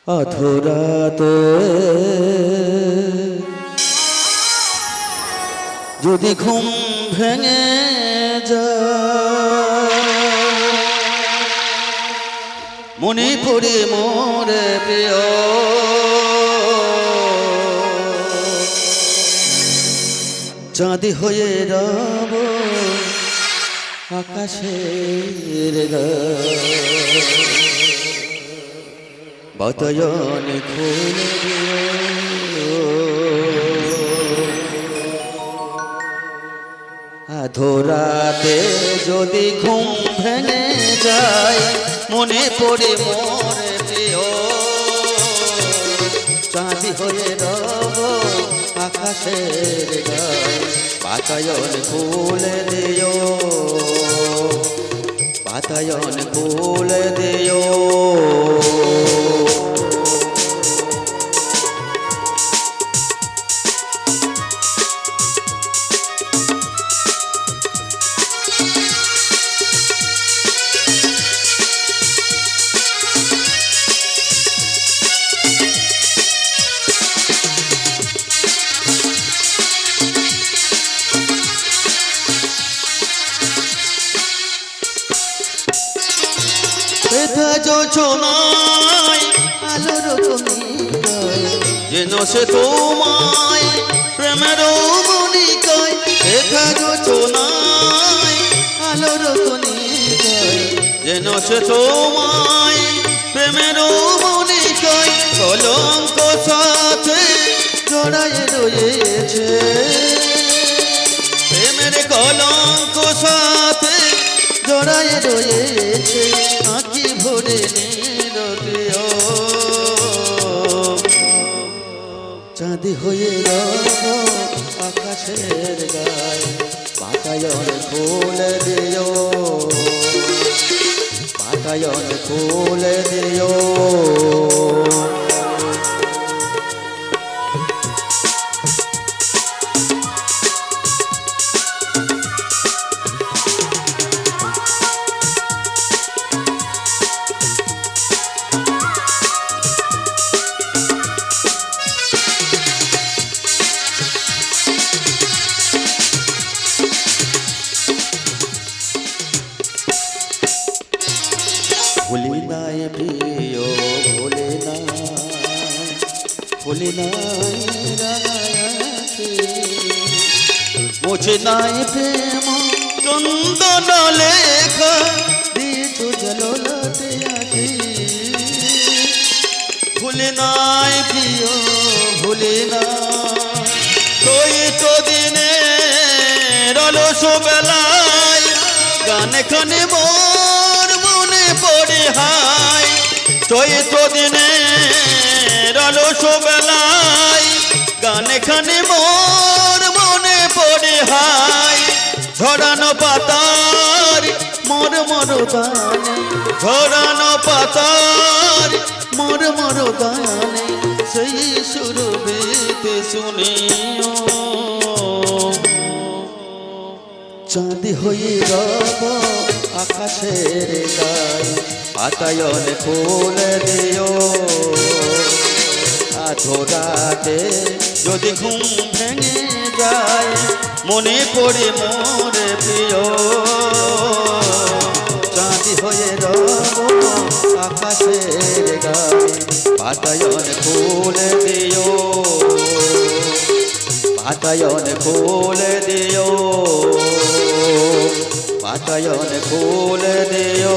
অধরাতে যদি ঘুম ভেঙে যায় মনে পড়ে মোরে প্রিয় চাঁদি হয়ে রব আকাশের বাতায়ন খুলে আধরাতে যদি ঘুম ভেঙে যায় মনে পড়ে মোরে প্রিয় চাঁদি হয়ে রব আকাশের গায়ে বাতায়ন খুলে দিও বাতায়ন খুলে দিও ব্যথা যোছনায় আলোর কণিকায় যেন সে তোমায় প্রেমের মনিকায় ব্যথা যোছনায় আলোর কণিকায় যেন সে তোমায় প্রেমের মনিকায় কলঙ্ক সাথে জড়ায় রয়েছে প্রেমের কলঙ্ক সাথে জড়ায় রয়েছে আঁকি ভরে নিরদিও চাঁদি হয়ে রব আকাশের গায়ে বাতায়ন খুলে দিও বাতায়ন খুলে দিও ভুলি নাই প্রিয় ভুলি নাই রাগায়াকে মুছে নাই প্রেম চন্দন লেখা দিয়েছো জলতে আগে ভুলি নাই প্রিয় ভুলি না তুই তো দিনে রলস বেলায় গানে খানে পড়ে হাই চৈত্র দিনে রলস বেলায় গানে খানে মোর মনে পড়ে হাই ঝরানো পাতার মোর মর গানে ঝরানো পাতার মোর মর গানে সেই সুরবিতে শুনিও চাঁদি হয়ে রব আকাশের গায়ে বাতায়ন খুলে দিও আধরাতে যদি ঘুম ভেঙে যায় মনে পড়ে মোরে প্রিয় চাঁদি হয়ে রব আকাশের গায়ে বাতায়ন খুলে দিও বাতায়ন খুলে দিও বাতায়ন খুলে দিও।